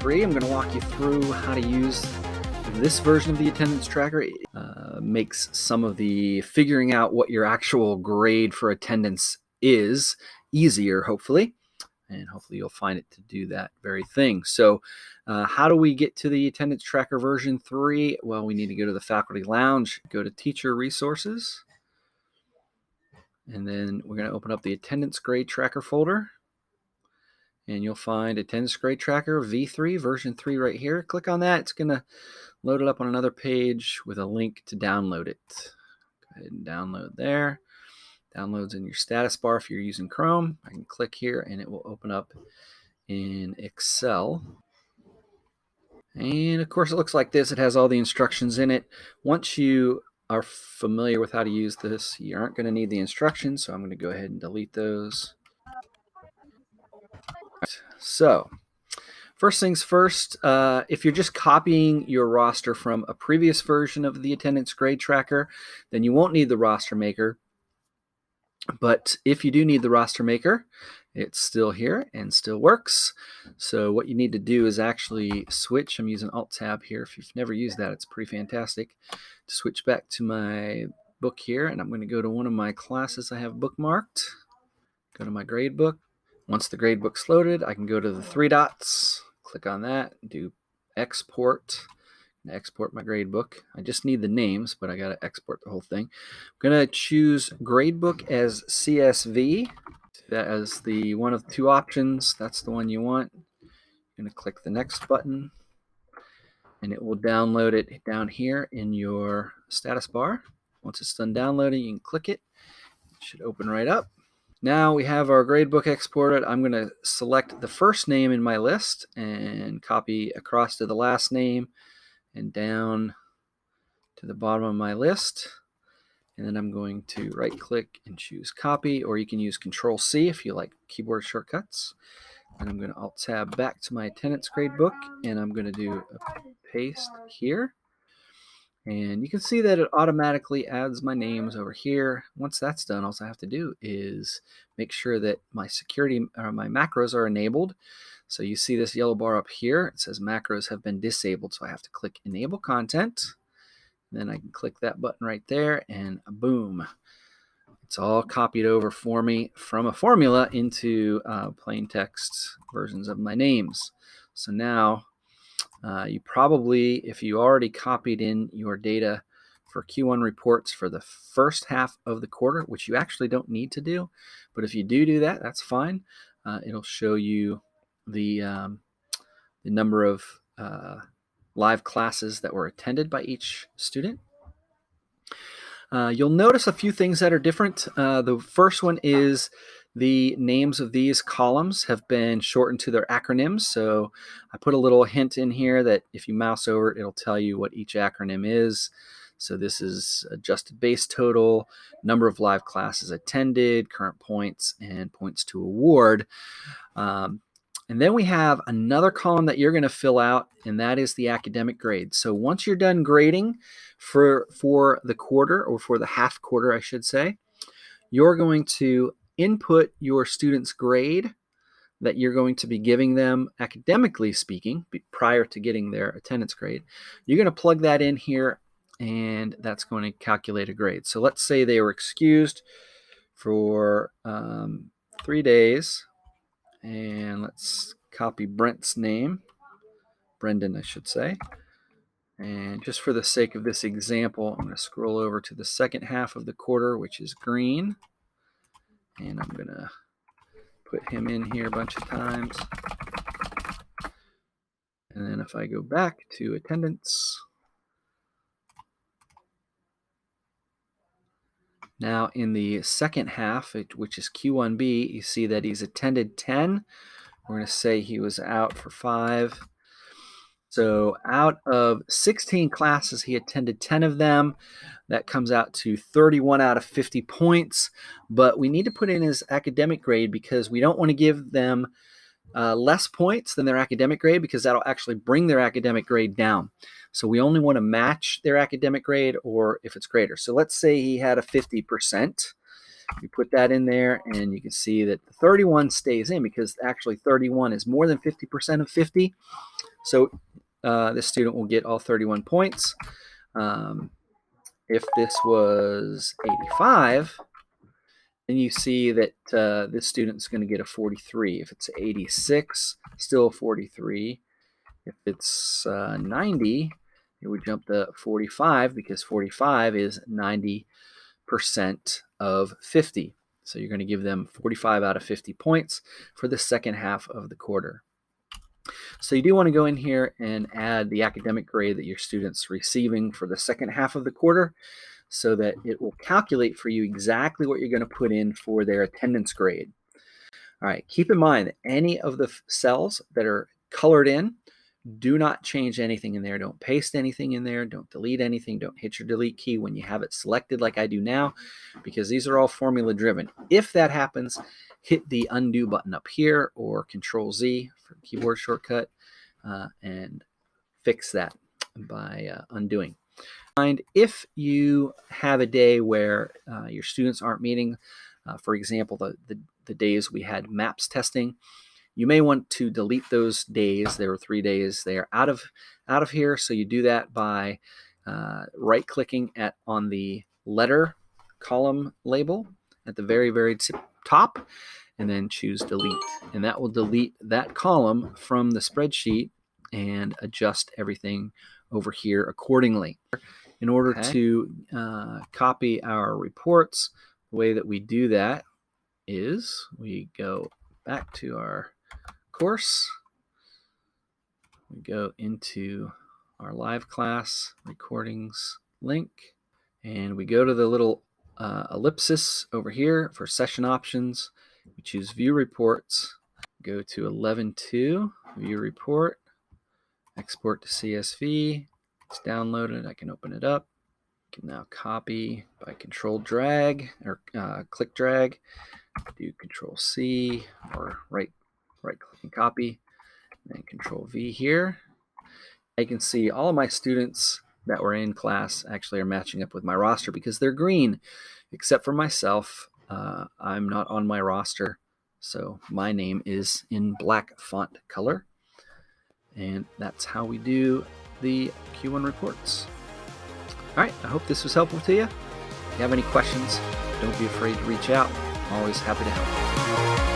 AGTv3. I'm going to walk you through how to use this version of the attendance tracker. It makes some of the figuring out what your actual grade for attendance is easier, hopefully. And hopefully you'll find it to do that very thing. So how do we get to the attendance tracker version 3? Well, we need to go to the faculty lounge, go to teacher resources, and then we're going to open up the attendance grade tracker folder. And you'll find attendance grade tracker V3 version 3 right here. Click on that. It's going to load it up on another page with a link to download it. Go ahead and download there. Downloads in your status bar if you're using Chrome. I can click here and it will open up in Excel. And of course it looks like this. It has all the instructions in it. Once you are familiar with how to use this, you aren't going to need the instructions, so I'm going to go ahead and delete those. So first things first, if you're just copying your roster from a previous version of the attendance grade tracker, then you won't need the roster maker. But if you do need the roster maker, it's still here and still works. So what you need to do is actually switch. I'm using Alt-Tab here. If you've never used that, it's pretty fantastic. To switch back to my book here, and I'm going to go to one of my classes I have bookmarked. Go to my grade book. Once the grade book's loaded, I can go to the 3 dots, click on that, do export, and export my grade book. I just need the names, but I got to export the whole thing. I'm going to choose gradebook as CSV. That is the one of 2 options. That's the one you want. I'm going to click the next button, and it will download it down here in your status bar. Once it's done downloading, you can click it. It should open right up. Now we have our gradebook exported. I'm going to select the first name in my list and copy across to the last name and down to the bottom of my list. And then I'm going to right click and choose copy, or you can use Control-C if you like keyboard shortcuts. And I'm going to Alt-Tab back to my attendance gradebook, and I'm going to do a paste here. And you can see that it automatically adds my names over here. Once that's done, all I have to do is make sure that my security or my macros are enabled. So you see this yellow bar up here. It says macros have been disabled. So I have to click Enable Content. Then I can click that button right there, and boom. It's all copied over for me from a formula into plain text versions of my names. So now you probably, if you already copied in your data for Q1 reports for the first half of the quarter, which you actually don't need to do, but if you do that, that's fine. It'll show you the number of live classes that were attended by each student. You'll notice a few things that are different. The first one is the names of these columns have been shortened to their acronyms. So I put a little hint in here that if you mouse over it, it'll tell you what each acronym is. So this is adjusted base total, number of live classes attended, current points, and points to award. And then we have another column that you're going to fill out, and that is the academic grade. So once you're done grading for the quarter, or for the half quarter, I should say, you're going to input your student's grade that you're going to be giving them, academically speaking, prior to getting their attendance grade. You're going to plug that in here, and that's going to calculate a grade. So let's say they were excused for 3 days, and let's copy Brent's name, Brendan I should say. And just for the sake of this example, I'm going to scroll over to the second half of the quarter, which is green. And I'm going to put him in here a bunch of times. And then if I go back to attendance, now in the second half, which is Q1B, you see that he's attended 10. We're going to say he was out for 5. So out of 16 classes, he attended 10 of them. That comes out to 31 out of 50 points. But we need to put in his academic grade because we don't want to give them less points than their academic grade, because that'll actually bring their academic grade down. So we only want to match their academic grade, or if it's greater. So let's say he had a 50%. You put that in there, and you can see that the 31 stays in because actually 31 is more than 50% of 50. So this student will get all 31 points. If this was 85, then you see that this student's going to get a 43. If it's 86, still 43. If it's 90, it would jump to 45 because 45 is 90% of 50. So you're going to give them 45 out of 50 points for the second half of the quarter. So you do want to go in here and add the academic grade that your student's receiving for the second half of the quarter so that it will calculate for you exactly what you're going to put in for their attendance grade. All right, keep in mind that any of the cells that are colored in, do not change anything in there. Don't paste anything in there. Don't delete anything. Don't hit your delete key when you have it selected like I do now, because these are all formula driven. If that happens, hit the undo button up here or Control Z for keyboard shortcut and fix that by undoing. And if you have a day where your students aren't meeting, for example, the days we had MAPS testing, you may want to delete those days. There were 3 days. They are out of here. So you do that by right-clicking on the letter column label at the very, very top, and then choose delete. And that will delete that column from the spreadsheet and adjust everything over here accordingly. In order to copy our reports, the way that we do that is we go back to our course, we go into our live class recordings link, and we go to the little ellipsis over here for session options. We choose view reports, go to 11.2, view report, export to CSV. It's downloaded. I can open it up. I can now copy by control drag or click drag, do Control C or right click and copy, and then Control V here. I can see all of my students that were in class actually are matching up with my roster because they're green, except for myself. I'm not on my roster, so my name is in black font color. And that's how we do the Q1 reports. All right, I hope this was helpful to you. If you have any questions, don't be afraid to reach out. I'm always happy to help.